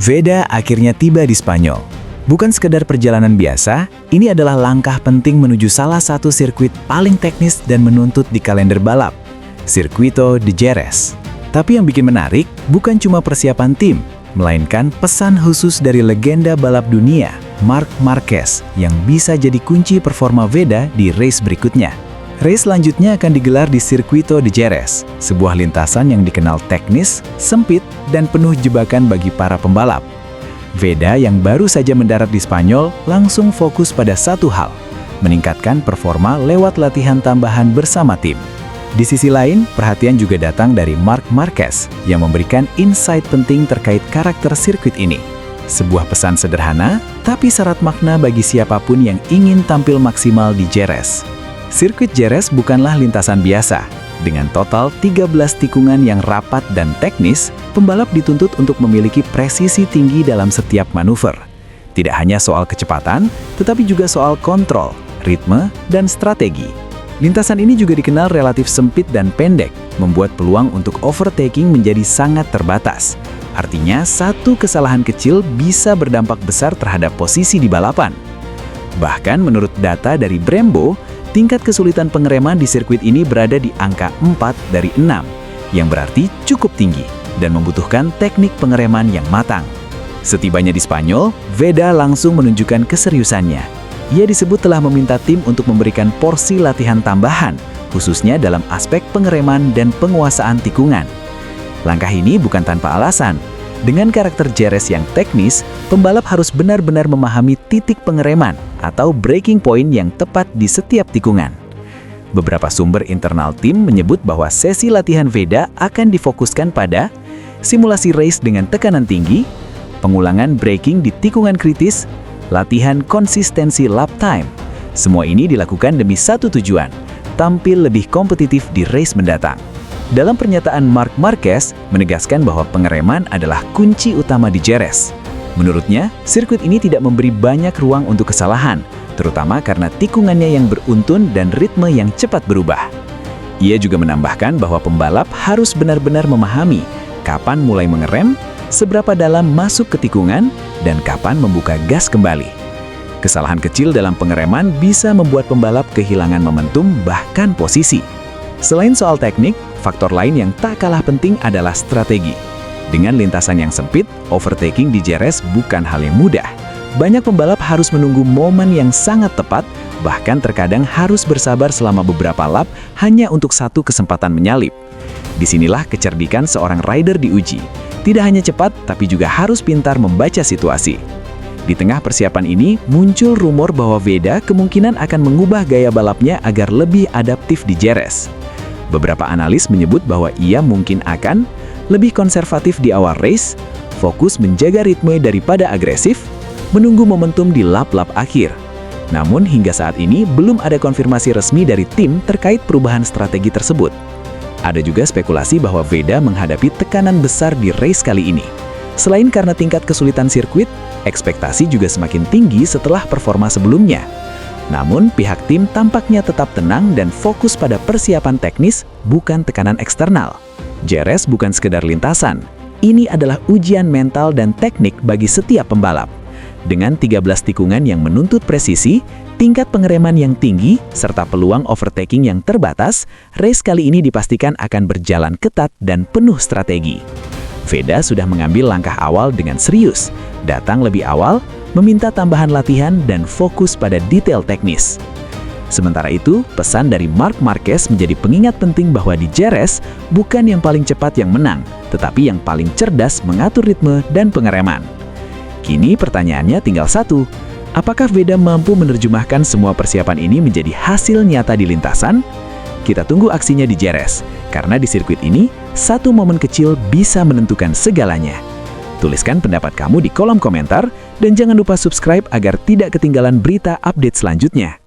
Veda akhirnya tiba di Spanyol. Bukan sekedar perjalanan biasa, ini adalah langkah penting menuju salah satu sirkuit paling teknis dan menuntut di kalender balap, Circuito de Jerez. Tapi yang bikin menarik, bukan cuma persiapan tim, melainkan pesan khusus dari legenda balap dunia, Marc Marquez, yang bisa jadi kunci performa Veda di race berikutnya. Race selanjutnya akan digelar di Circuito de Jerez, sebuah lintasan yang dikenal teknis, sempit, dan penuh jebakan bagi para pembalap. Veda yang baru saja mendarat di Spanyol langsung fokus pada satu hal, meningkatkan performa lewat latihan tambahan bersama tim. Di sisi lain, perhatian juga datang dari Marc Marquez yang memberikan insight penting terkait karakter sirkuit ini. Sebuah pesan sederhana, tapi syarat makna bagi siapapun yang ingin tampil maksimal di Jerez. Sirkuit Jerez bukanlah lintasan biasa. Dengan total 13 tikungan yang rapat dan teknis, pembalap dituntut untuk memiliki presisi tinggi dalam setiap manuver. Tidak hanya soal kecepatan, tetapi juga soal kontrol, ritme, dan strategi. Lintasan ini juga dikenal relatif sempit dan pendek, membuat peluang untuk overtaking menjadi sangat terbatas. Artinya, satu kesalahan kecil bisa berdampak besar terhadap posisi di balapan. Bahkan menurut data dari Brembo, tingkat kesulitan pengereman di sirkuit ini berada di angka 4 dari 6, yang berarti cukup tinggi dan membutuhkan teknik pengereman yang matang. Setibanya di Spanyol, Veda langsung menunjukkan keseriusannya. Ia disebut telah meminta tim untuk memberikan porsi latihan tambahan, khususnya dalam aspek pengereman dan penguasaan tikungan. Langkah ini bukan tanpa alasan. Dengan karakter Jerez yang teknis, pembalap harus benar-benar memahami titik pengereman atau breaking point yang tepat di setiap tikungan. Beberapa sumber internal tim menyebut bahwa sesi latihan Veda akan difokuskan pada simulasi race dengan tekanan tinggi, pengulangan braking di tikungan kritis, latihan konsistensi lap time. Semua ini dilakukan demi satu tujuan, tampil lebih kompetitif di race mendatang. Dalam pernyataan Marc Marquez menegaskan bahwa pengereman adalah kunci utama di Jerez. Menurutnya, sirkuit ini tidak memberi banyak ruang untuk kesalahan, terutama karena tikungannya yang beruntun dan ritme yang cepat berubah. Ia juga menambahkan bahwa pembalap harus benar-benar memahami kapan mulai mengerem, seberapa dalam masuk ke tikungan, dan kapan membuka gas kembali. Kesalahan kecil dalam pengereman bisa membuat pembalap kehilangan momentum bahkan posisi. Selain soal teknik, faktor lain yang tak kalah penting adalah strategi. Dengan lintasan yang sempit, overtaking di Jerez bukan hal yang mudah. Banyak pembalap harus menunggu momen yang sangat tepat, bahkan terkadang harus bersabar selama beberapa lap hanya untuk satu kesempatan menyalip. Disinilah kecerdikan seorang rider diuji. Tidak hanya cepat, tapi juga harus pintar membaca situasi. Di tengah persiapan ini, muncul rumor bahwa Veda kemungkinan akan mengubah gaya balapnya agar lebih adaptif di Jerez. Beberapa analis menyebut bahwa ia mungkin akan lebih konservatif di awal race, fokus menjaga ritme daripada agresif, menunggu momentum di lap-lap akhir. Namun hingga saat ini belum ada konfirmasi resmi dari tim terkait perubahan strategi tersebut. Ada juga spekulasi bahwa Veda menghadapi tekanan besar di race kali ini. Selain karena tingkat kesulitan sirkuit, ekspektasi juga semakin tinggi setelah performa sebelumnya. Namun, pihak tim tampaknya tetap tenang dan fokus pada persiapan teknis, bukan tekanan eksternal. Jerez bukan sekedar lintasan. Ini adalah ujian mental dan teknik bagi setiap pembalap. Dengan 13 tikungan yang menuntut presisi, tingkat pengereman yang tinggi, serta peluang overtaking yang terbatas, race kali ini dipastikan akan berjalan ketat dan penuh strategi. Veda sudah mengambil langkah awal dengan serius, datang lebih awal, meminta tambahan latihan dan fokus pada detail teknis. Sementara itu, pesan dari Marc Marquez menjadi pengingat penting bahwa di Jerez bukan yang paling cepat yang menang, tetapi yang paling cerdas mengatur ritme dan pengereman. Kini pertanyaannya tinggal satu, apakah Veda mampu menerjemahkan semua persiapan ini menjadi hasil nyata di lintasan? Kita tunggu aksinya di Jerez, karena di sirkuit ini, satu momen kecil bisa menentukan segalanya. Tuliskan pendapat kamu di kolom komentar, dan jangan lupa subscribe agar tidak ketinggalan berita update selanjutnya.